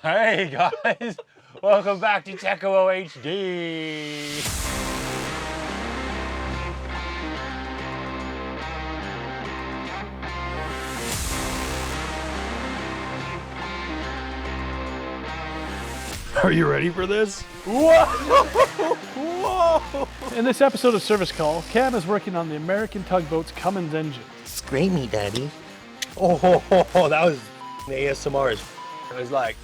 Hey guys, welcome back to Techo HD. Are you ready for this? Whoa! Whoa! In this episode of Service Call, Cam is working on the American Tugboat's Cummins engine. Scream me, Daddy. Oh, that was ASMR. It was like...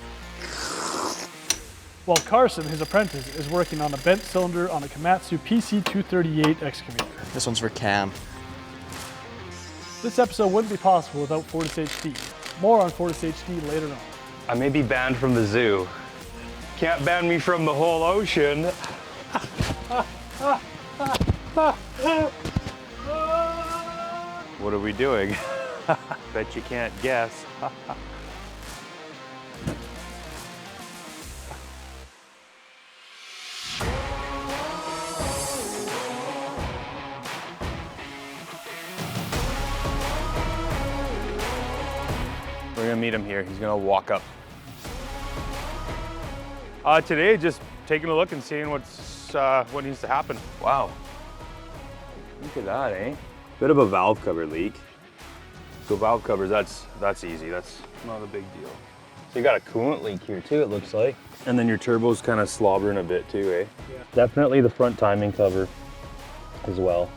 While Carson, his apprentice, is working on a bent cylinder on a Komatsu PC238 excavator. This one's for Cam. This episode wouldn't be possible without Fortis HD. More on Fortis HD later on. I may be banned from the zoo. Can't ban me from the whole ocean. What are we doing? Bet you can't guess. We're gonna meet him here. He's gonna walk up. Today, just taking a look and seeing what needs to happen. Wow. Look at that, eh? Bit of a valve cover leak. So valve covers, that's easy. That's not a big deal. So you got a coolant leak here too, it looks like. And then your turbo's kind of slobbering a bit too, eh? Yeah. Definitely the front timing cover as well.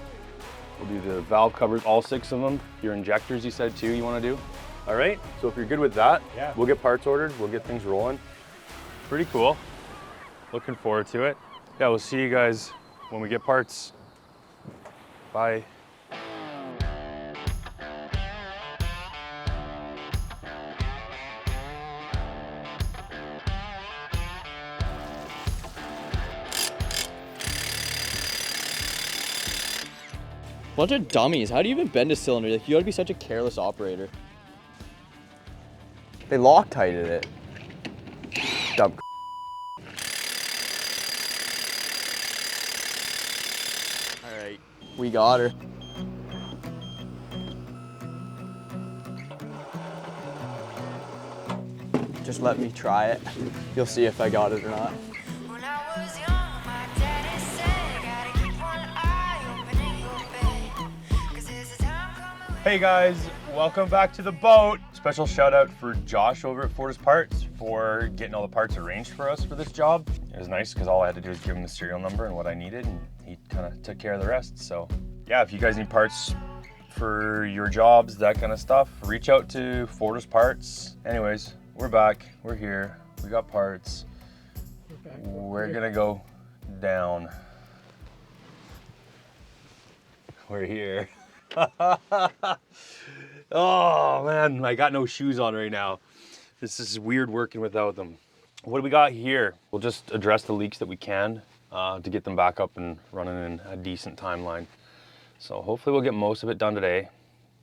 We'll do the valve covers, all 6 of them. Your injectors you said too you want to do. All right, so if you're good with that, yeah, we'll get parts ordered, we'll get things rolling. Pretty cool. Looking forward to it. Yeah, we'll see you guys when we get parts. Bye. Bunch of dummies. How do you even bend a cylinder? Like, you gotta be such a careless operator. They Loctited it. Dumb. All right, we got her. Just let me try it. You'll see if I got it or not. Hey guys, welcome back to the boat. Special shout out for Josh over at Fortis Parts for getting all the parts arranged for us for this job. It was nice because all I had to do was give him the serial number and what I needed, and he kind of took care of the rest. So yeah, if you guys need parts for your jobs, that kind of stuff, reach out to Fortis Parts. Anyways, we're back, we're here, we got parts. We're gonna go down. We're here. Oh man, I got no shoes on right now. This is weird working without them. What do we got here? We'll just address the leaks that we can to get them back up and running in a decent timeline. So hopefully we'll get most of it done today.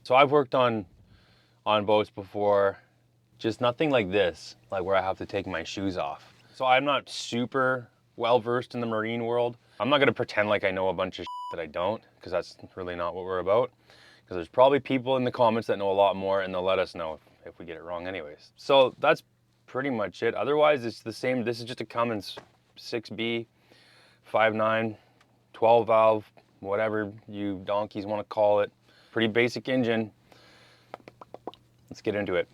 So I've worked on boats before, just nothing like this, like where I have to take my shoes off. So I'm not super well versed in the marine world. I'm not gonna pretend like I know a bunch of that I don't, because that's really not what we're about. Because there's probably people in the comments that know a lot more, and they'll let us know if we get it wrong anyways. So that's pretty much it. Otherwise, it's the same. This is just a Cummins 6B, 5.9, 12 valve, whatever you donkeys want to call it. Pretty basic engine. Let's get into it.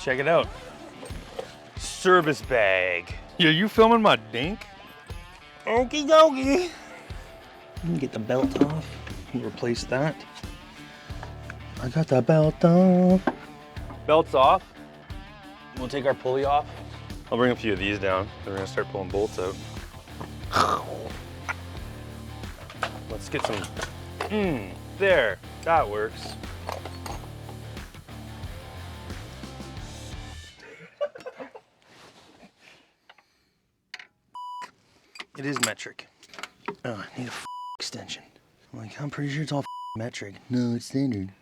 Check it out. Service bag. Yeah, you filming my dink? Okie dokie. Get the belt off, replace that. I got the belt off. Belt's off. We'll take our pulley off. I'll bring a few of these down. We're gonna start pulling bolts out. Let's get some, there, that works. It is metric. Oh, I need a extension. I'm pretty sure it's all metric. No, it's standard.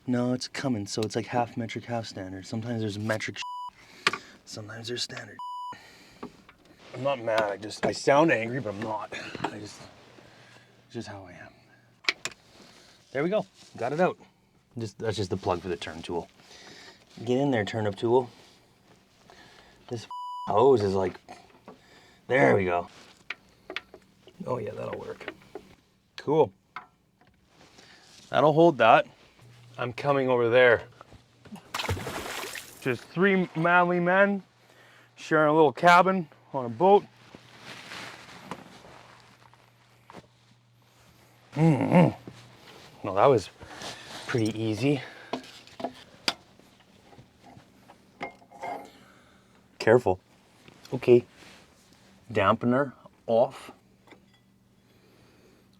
No, it's Cummins, so it's like half metric, half standard. Sometimes there's metric sometimes there's standard. I'm not mad, I sound angry, but I'm not. It's just how I am. There we go, got it out. That's just the plug for the turn tool. Get in there, turnip tool. This hose is like, there we go. Oh yeah, that'll work. Cool. That'll hold that. I'm coming over there. Just 3 manly men sharing a little cabin on a boat. No, that was pretty easy. Careful. Okay. Dampener off.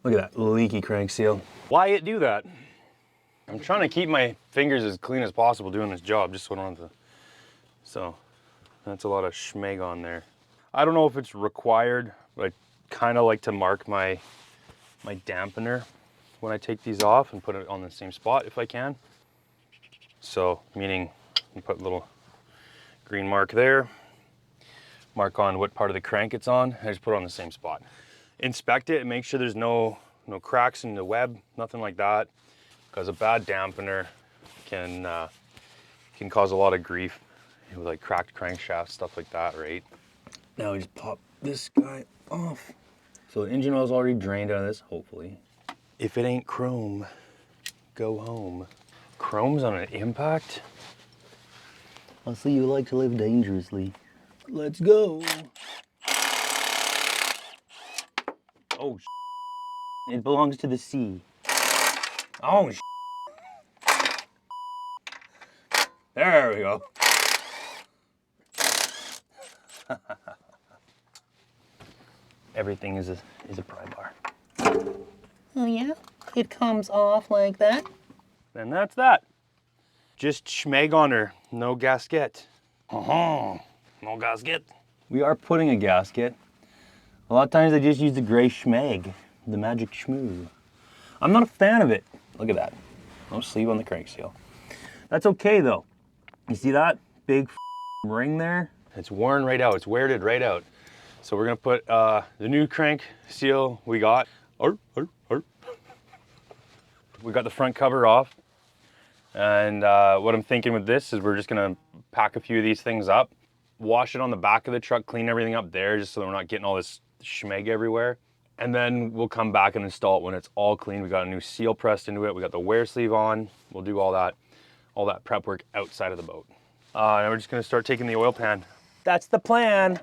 Look at that leaky crank seal. Why it do that? I'm trying to keep my fingers as clean as possible doing this job, just so I don't have to. So that's a lot of schmeg on there. I don't know if it's required, but I kind of like to mark my dampener when I take these off and put it on the same spot if I can. So meaning you put a little green mark there, mark on what part of the crank it's on, I just put it on the same spot. Inspect it and make sure there's no cracks in the web, nothing like that, because a bad dampener can cause a lot of grief with like cracked crankshaft, stuff like that, right? Now we just pop this guy off. So the engine oil's already drained out of this, hopefully. If it ain't chrome, go home. Chrome's on an impact? I'll see you like to live dangerously. Let's go. Oh, it belongs to the sea. Oh, there we go. Everything is a pry bar. Oh yeah? It comes off like that? Then that's that. Just schmeg on her, no gasket. No gasket. We are putting a gasket. A lot of times I just use the gray schmeg, the magic schmoo. I'm not a fan of it. Look at that. No sleeve on the crank seal. That's okay though. You see that big ring there? It's worn right out, it's weirded right out. So we're gonna put the new crank seal we got. We got the front cover off. And what I'm thinking with this is we're just gonna pack a few of these things up, wash it on the back of the truck, clean everything up there just so we're not getting all this schmeg everywhere. And then we'll come back and install it when it's all clean. We got a new seal pressed into it. We got the wear sleeve on. We'll do all that prep work outside of the boat. And we're just gonna start taking the oil pan. That's the plan.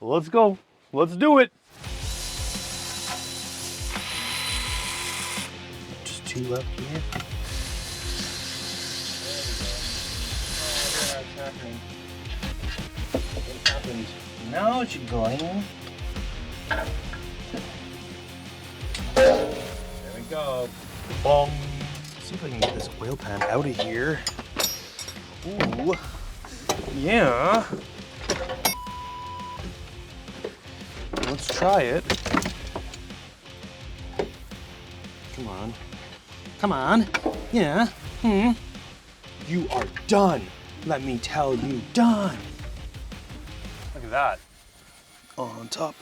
Let's go, let's do it. Just 2 left here. What happened? Now it's going. There we go. Boom. See if I can get this oil pan out of here. Ooh. Yeah. Let's try it. Come on. Come on. Yeah. You are done. Let me tell you, done. Look at that. On top.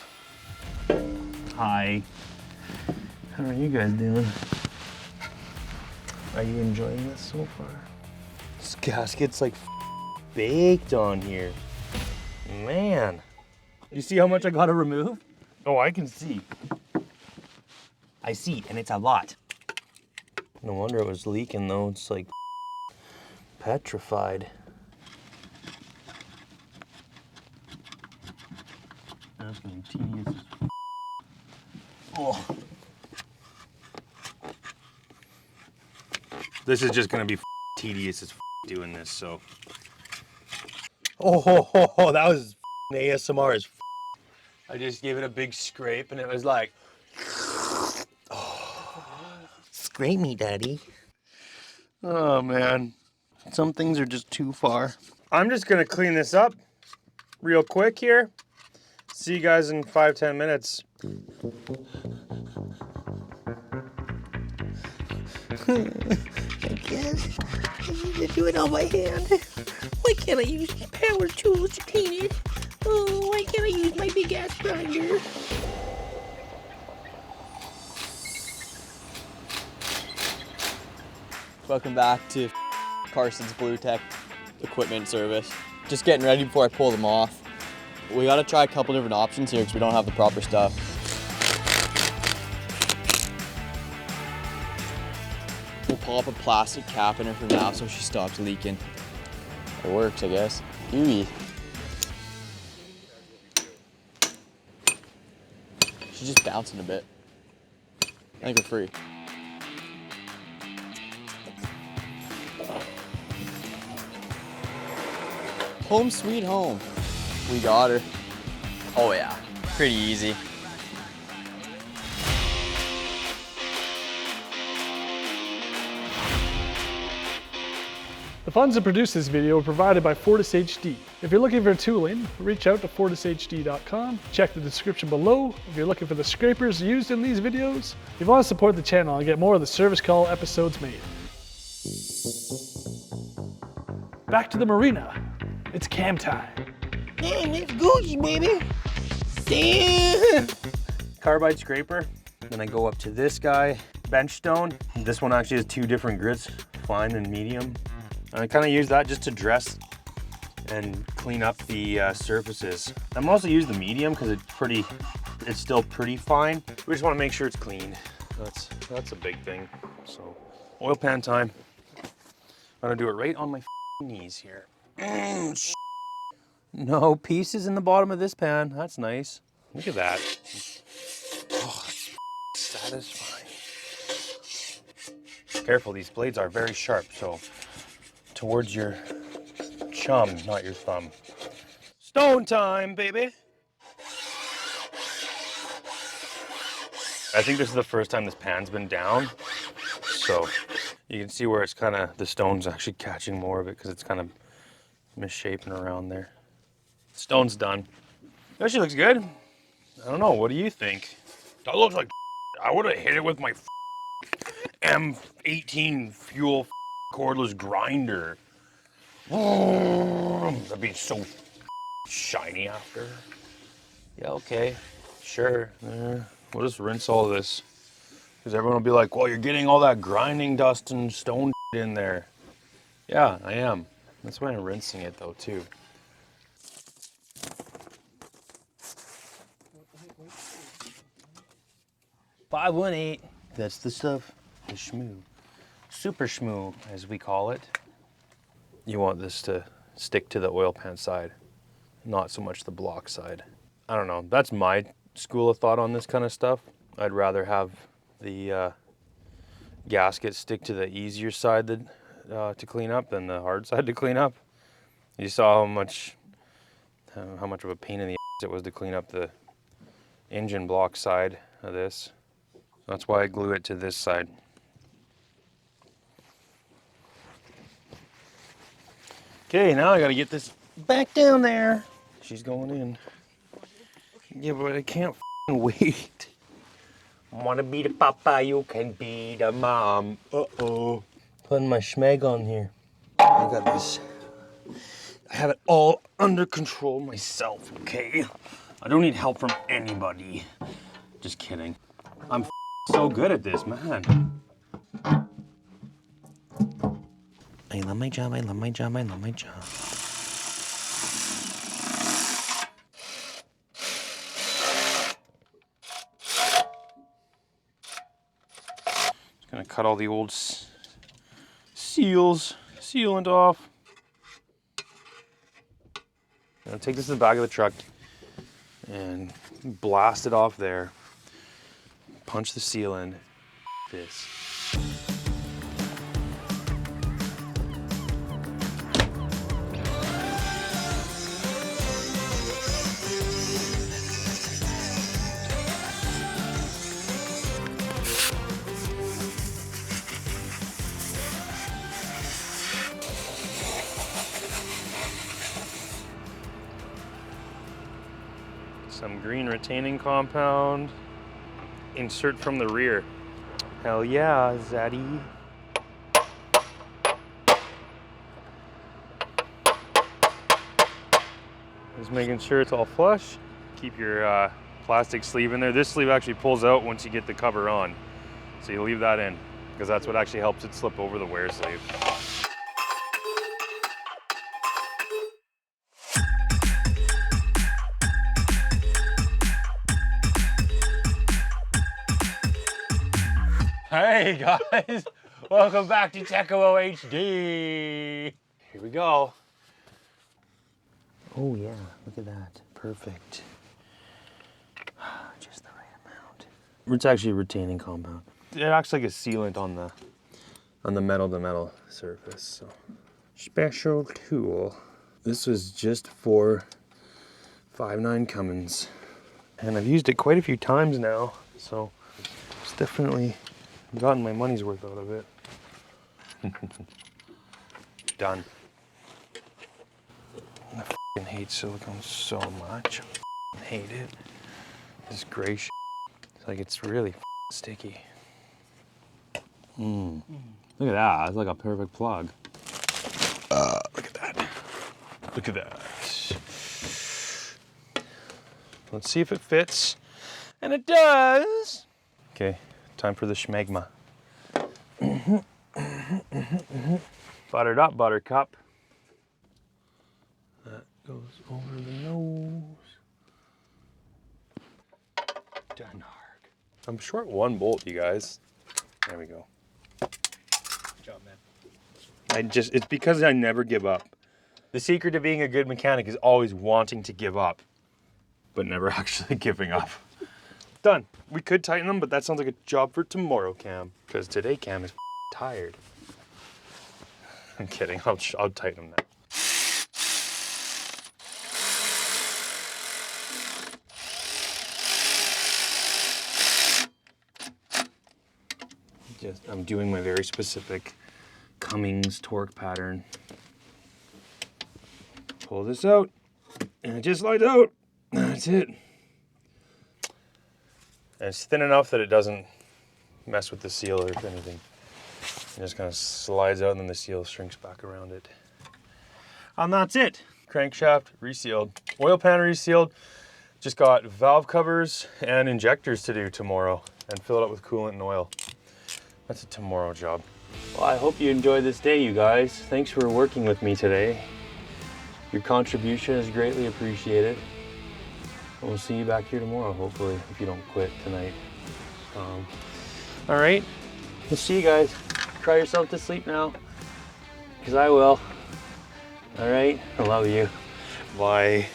Hi. How are you guys doing? Are you enjoying this so far? This gasket's like baked on here. Man. You see how much I gotta remove? Oh, I can see. I see, and it's a lot. No wonder it was leaking though. It's like petrified. That's gonna be tedious. Oh. This is just gonna be tedious as doing this, so. Oh, that was ASMR as I just gave it a big scrape and it was like, oh. Scrape me, daddy. Oh man, some things are just too far. I'm just gonna clean this up real quick here. See you guys in 5-10 minutes. I guess I need to do it on my hand. Why can't I use power tools to clean it? Oh, why can't I use my big ass grinder? Welcome back to Carson's Blue Tech equipment service. Just getting ready before I pull them off. We gotta try a couple different options here because we don't have the proper stuff. We'll pop a plastic cap in her for now so she stops leaking. It works, I guess. Ewy. She's just bouncing a bit. I think we're free. Home sweet home. We got her. Oh yeah, pretty easy. The funds to produce this video were provided by Fortis HD. If you're looking for tooling, reach out to fortishd.com. Check the description below if you're looking for the scrapers used in these videos. If you want to support the channel and get more of the service call episodes made. Back to the marina. It's cam time. Damn, it's Gucci, baby. Damn. Carbide scraper. Then I go up to this guy, bench stone. This one actually has 2 different grits, fine and medium. And I kind of use that just to dress and clean up the surfaces. I mostly use the medium because it's still pretty fine. We just want to make sure it's clean. That's a big thing. So oil pan time. I'm gonna do it right on my knees here. No pieces in the bottom of this pan. That's nice. Look at that. Oh, that's satisfying. Careful, these blades are very sharp, so towards your chum, not your thumb. Stone time, baby. I think this is the first time this pan's been down, so you can see where it's kind of, the stone's actually catching more of it because it's kind of misshapen around there. Stone's done. It actually looks good. I don't know, what do you think? That looks like I would have hit it with my M18 fuel cordless grinder. That'd be so shiny after. Yeah, okay, sure. We'll just rinse all this because everyone will be like, well, you're getting all that grinding dust and stone in there. Yeah, I am. That's why I'm rinsing it though too. $518. That's the stuff. The schmoo. Super schmoo, as we call it. You want this to stick to the oil pan side, not so much the block side. I don't know. That's my school of thought on this kind of stuff. I'd rather have the gasket stick to the easier side to clean up than the hard side to clean up. You saw how much of a pain in the ass it was to clean up the engine block side of this. That's why I glue it to this side. Okay, now I gotta get this back down there. She's going in. Yeah, but I can't wait. Wanna be the papa, you can be the mom. Uh-oh. Putting my schmeg on here. I got this. I have it all under control myself, okay? I don't need help from anybody. Just kidding. I'm so good at this, man. I love my job, I love my job, I love my job. Just gonna cut all the old sealant off. I'll take this to the back of the truck and blast it off there. Punch the seal in. This. Some green retaining compound. Insert from the rear. Hell yeah, Zaddy. Just making sure it's all flush. Keep your plastic sleeve in there. This sleeve actually pulls out once you get the cover on. So you leave that in because that's what actually helps it slip over the wear sleeve. Hey guys, welcome back to Techo HD. Here we go. Oh yeah, look at that, perfect. Just the right amount. It's actually a retaining compound. It acts like a sealant on the metal-to-metal surface. So special tool. This was just for 5.9 Cummins, and I've used it quite a few times now, so it's definitely gotten my money's worth out of it. Done. I f***ing hate silicone so much. I hate it. This gray shit. It's like it's really f***ing sticky. Look at that. It's like a perfect plug. Look at that. Look at that. Let's see if it fits. And it does. Okay, time for the schmegma. Buttered up, buttercup. That goes over the nose. Done. I'm short one bolt, you guys. There we go. Good job, man. It's because I never give up. The secret to being a good mechanic is always wanting to give up, but never actually giving up. Done. We could tighten them, but that sounds like a job for tomorrow, Cam. Because today, Cam is tired. I'm kidding. I'll tighten them now. I'm doing my very specific Cummins torque pattern. Pull this out, and it just slides out. That's it. And it's thin enough that it doesn't mess with the seal or anything. It just kind of slides out, and then the seal shrinks back around it. And that's it. Crankshaft resealed. Oil pan resealed. Just got valve covers and injectors to do tomorrow, and fill it up with coolant and oil. That's a tomorrow job. Well, I hope you enjoyed this day, you guys. Thanks for working with me today. Your contribution is greatly appreciated. We'll see you back here tomorrow, hopefully, if you don't quit tonight. All right, we'll see you guys. Cry yourself to sleep now, because I will. All right, I love you. Bye.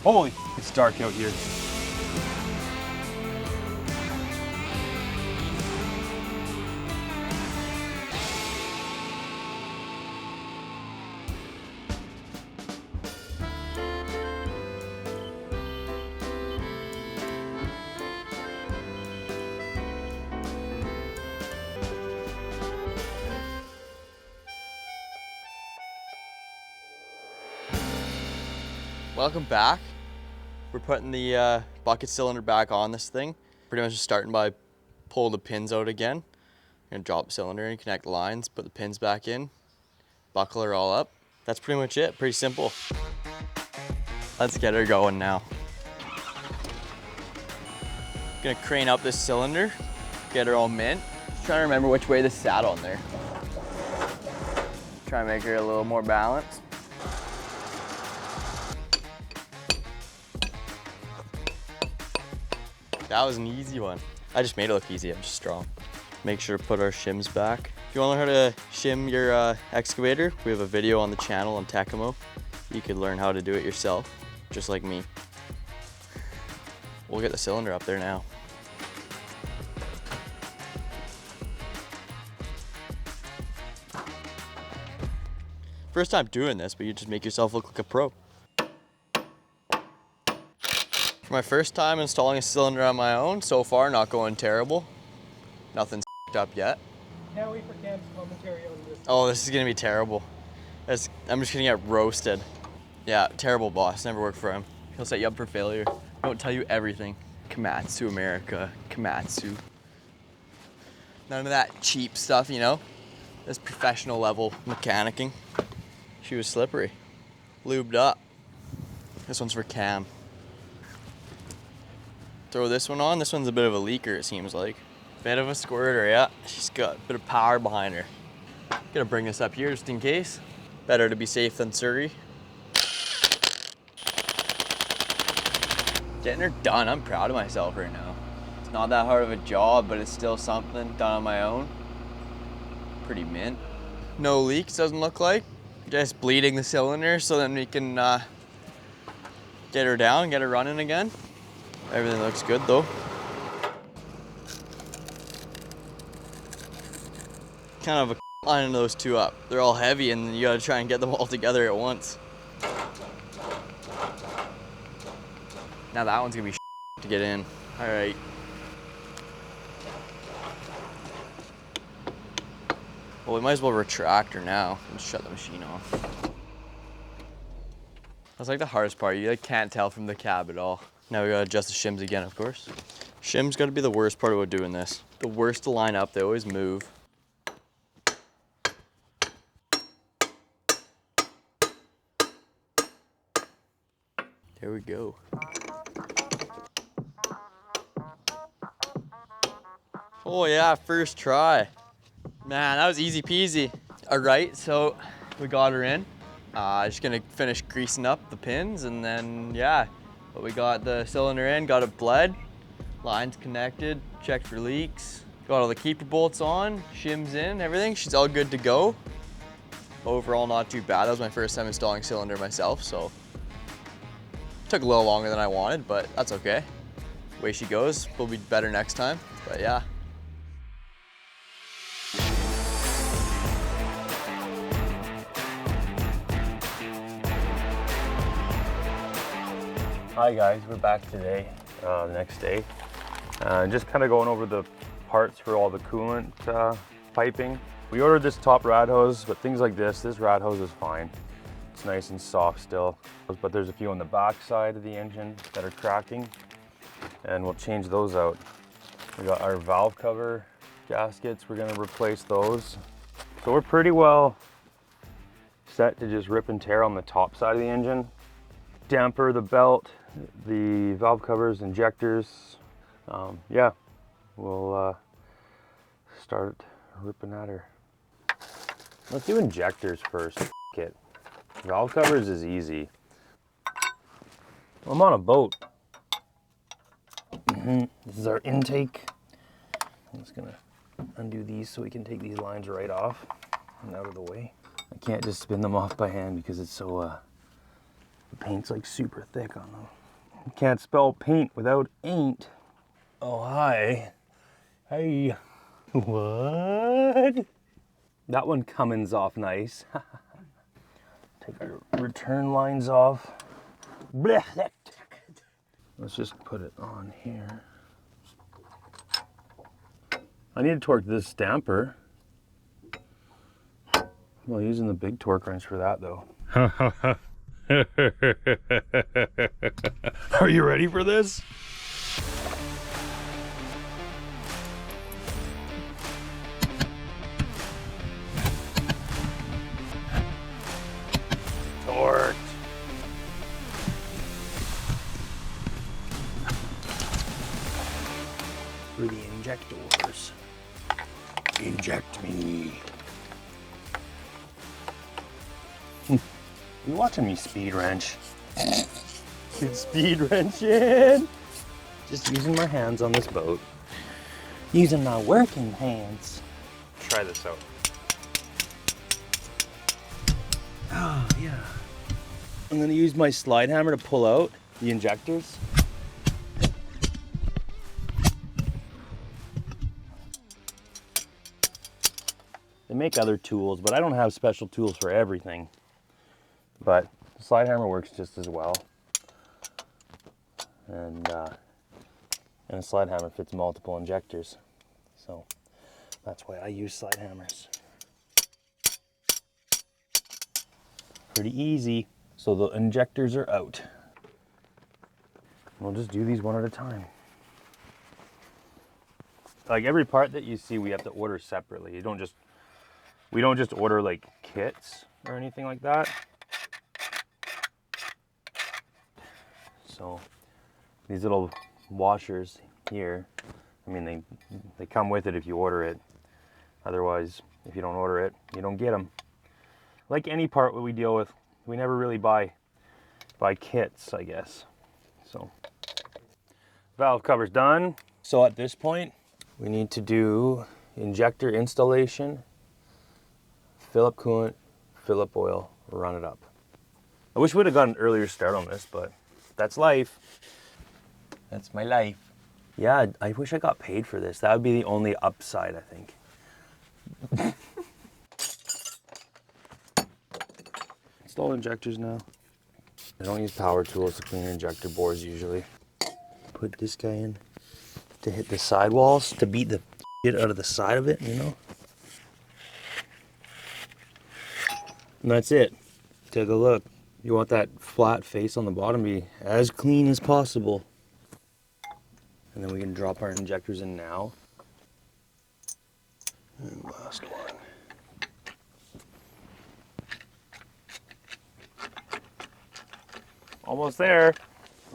Holy, it's dark out here. Welcome back. We're putting the bucket cylinder back on this thing. Pretty much just starting by pull the pins out again. Gonna drop the cylinder and connect the lines, put the pins back in, buckle her all up. That's pretty much it, pretty simple. Let's get her going now. Gonna crane up this cylinder, get her all mint. Just trying to remember which way this sat on there. Try and make her a little more balanced. That was an easy one. I just made it look easy, I'm just strong. Make sure to put our shims back. If you want to learn how to shim your excavator, we have a video on the channel on Tekimo. You could learn how to do it yourself, just like me. We'll get the cylinder up there now. First time doing this, but you just make yourself look like a pro. For my first time installing a cylinder on my own, so far not going terrible. Nothing's up yet. Can't wait for Cam's commentary on this. Oh, this is gonna be terrible. I'm just gonna get roasted. Yeah, terrible boss, never worked for him. He'll set you up for failure. He'll tell you everything. Komatsu America, Komatsu. None of that cheap stuff, you know? This professional level mechanicking. She was slippery. Lubed up. This one's for Cam. Throw this one on. This one's a bit of a leaker, it seems like. Bit of a squirter, yeah. She's got a bit of power behind her. Gonna bring this up here just in case. Better to be safe than sorry. Getting her done. I'm proud of myself right now. It's not that hard of a job, but it's still something done on my own. Pretty mint. No leaks, doesn't look like. Just bleeding the cylinder so then we can get her down, get her running again. Everything looks good though. Kind of a lining those two up. They're all heavy and you gotta try and get them all together at once. Now that one's gonna be to get in. All right. Well, we might as well retract her now and shut the machine off. That's like the hardest part. You like can't tell from the cab at all. Now we gotta adjust the shims again, of course. Shims gotta be the worst part about doing this. The worst to line up, they always move. There we go. Oh yeah, first try. Man, that was easy peasy. All right, so we got her in. Just gonna finish greasing up the pins and then, yeah. But we got the cylinder in, got it bled, lines connected, checked for leaks, got all the keeper bolts on, shims in, everything. She's all good to go. Overall, not too bad. That was my first time installing cylinder myself, so. Took a little longer than I wanted, but that's okay. Way she goes, will be better next time, but yeah. Hi guys, we're back today, the next day. Just kind of going over the parts for all the coolant piping. We ordered this top rad hose, but things like this rad hose is fine. It's nice and soft still, but there's a few on the back side of the engine that are cracking, and we'll change those out. We got our valve cover gaskets, we're gonna replace those. So we're pretty well set to just rip and tear on the top side of the engine. Damper, the belt, the valve covers, injectors. Yeah, we'll start ripping at her. Let's do injectors first. It. Valve covers is easy. I'm on a boat. This is our intake. I'm just gonna undo these so we can take these lines right off and out of the way. I can't just spin them off by hand because it's so the paint's like super thick on them. You can't spell paint without ain't. Oh, hi. Hey. What? That one Cummins off nice. Take our return lines off. Blech. Let's just put it on here. I need to torque this damper. Well, using the big torque wrench for that though. Are you ready for this? Torqued. For the injectors. Inject me. You watching me speed wrench? Speed wrenching. Just using my hands on this boat. Using my working hands. Try this out. Oh yeah. I'm gonna use my slide hammer to pull out the injectors. They make other tools, but I don't have special tools for everything. But the slide hammer works just as well. And a slide hammer fits multiple injectors. So that's why I use slide hammers. Pretty easy. So the injectors are out. We'll just do these one at a time. Like every part that you see, we have to order separately. We don't just order like kits or anything like that. So these little washers here, I mean, they come with it if you order it. Otherwise, if you don't order it, you don't get them. Like any part that we deal with, we never really buy kits, I guess. So valve cover's done. So at this point, we need to do injector installation, fill up coolant, fill up oil, run it up. I wish we'd have got an earlier start on this, but that's life. That's my life. Yeah, I wish I got paid for this. That would be the only upside, I think. Install injectors now. I don't use power tools to clean your injector bores usually. Put this guy in to hit the sidewalls, to beat the shit out of the side of it, you know? And that's it. Take a look. You want that flat face on the bottom to be as clean as possible. And then we can drop our injectors in now. And last one. Almost there.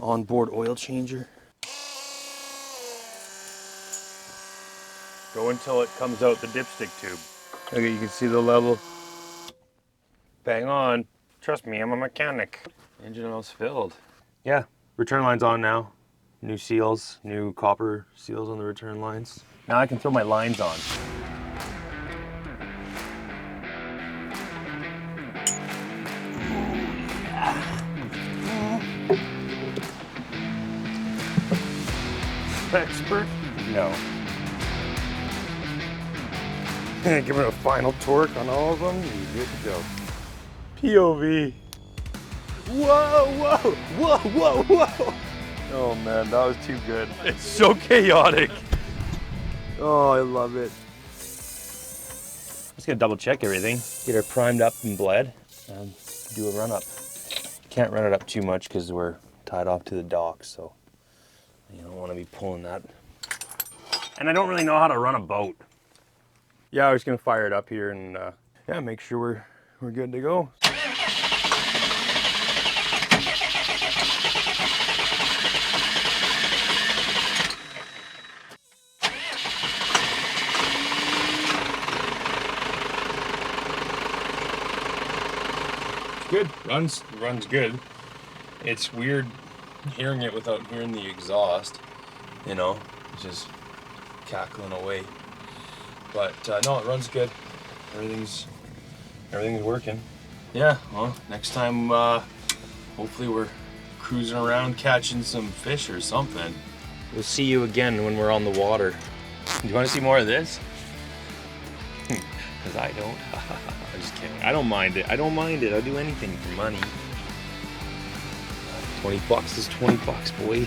Onboard oil changer. Go until it comes out the dipstick tube. Okay, you can see the level. Bang on. Trust me, I'm a mechanic. Engine oil's filled. Yeah, return line's on now. New seals, new copper seals on the return lines. Now I can throw my lines on. Expert? No. Give it a final torque on all of them, and you're good to go. POV. Whoa, whoa, whoa, whoa, whoa. Oh man, that was too good. It's so chaotic. Oh, I love it. Just gonna double check everything. Get her primed up and bled and do a run up. Can't run it up too much because we're tied off to the dock, so you don't want to be pulling that. And I don't really know how to run a boat. Yeah, I was gonna fire it up here and yeah, make sure we're good to go. Good, runs good. It's weird hearing it without hearing the exhaust, you know, it's just cackling away. But no, it runs good. Everything's working. Yeah, well, next time, hopefully we're cruising around catching some fish or something. We'll see you again when we're on the water. Do you want to see more of this? Because I don't. I'm just kidding. I don't mind it. I don't mind it. I'll do anything for money. 20 bucks is 20 bucks, boy.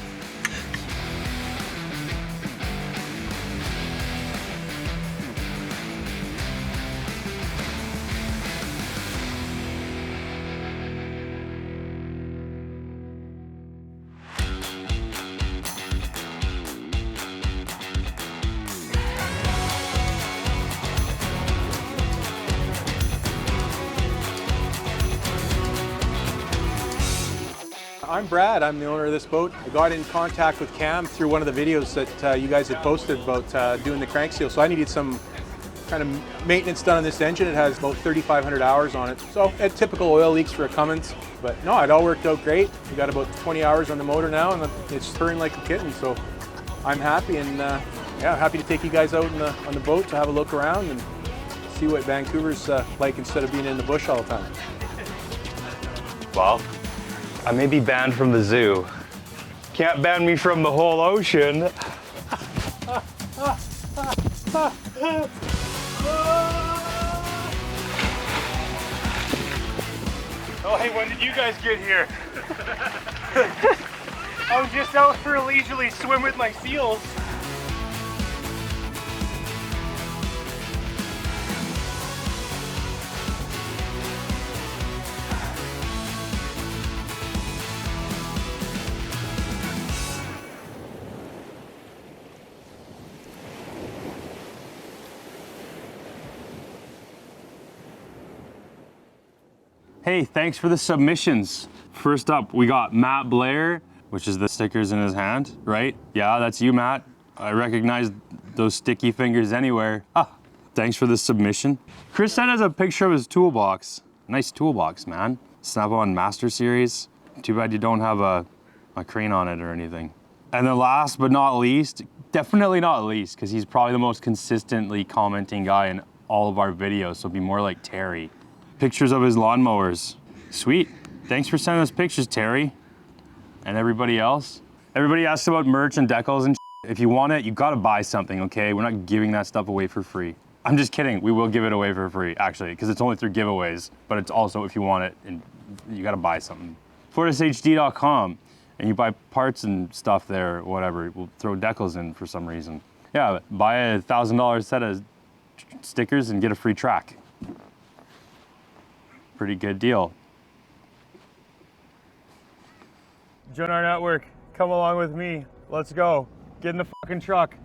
I'm Brad, I'm the owner of this boat. I got in contact with Cam through one of the videos that you guys had posted about doing the crank seal. So I needed some kind of maintenance done on this engine. It has about 3,500 hours on it. So it typical oil leaks for a Cummins. But no, it all worked out great. We got about 20 hours on the motor now and it's purring like a kitten. So I'm happy and yeah, happy to take you guys out on the boat to have a look around and see what Vancouver's like instead of being in the bush all the time. Well, I may be banned from the zoo. Can't ban me from the whole ocean. Oh, hey, when did you guys get here? I was just out for a leisurely swim with my seals. Hey, thanks for the submissions. First up, we got Matt Blair, which is the stickers in his hand, right? Yeah, that's you, Matt. I recognize those sticky fingers anywhere. Ah, thanks for the submission. Chris sent us a picture of his toolbox. Nice toolbox, man. Snap-on Master Series. Too bad you don't have a crane on it or anything. And then last but not least, definitely not least, because he's probably the most consistently commenting guy in all of our videos, so it'd be more like Terry. Pictures of his lawnmowers. Sweet. Thanks for sending us pictures, Terry. And everybody else. Everybody asks about merch and decals and shit. If you want it, you gotta buy something, okay? We're not giving that stuff away for free. I'm just kidding. We will give it away for free, actually, because it's only through giveaways, but it's also if you want it, and you gotta buy something. FortisHD.com, and you buy parts and stuff there, whatever. We'll throw decals in for some reason. Yeah, buy a $1,000 set of stickers and get a free track. Pretty good deal. Join our network. Come along with me. Let's go. Get in the fucking truck.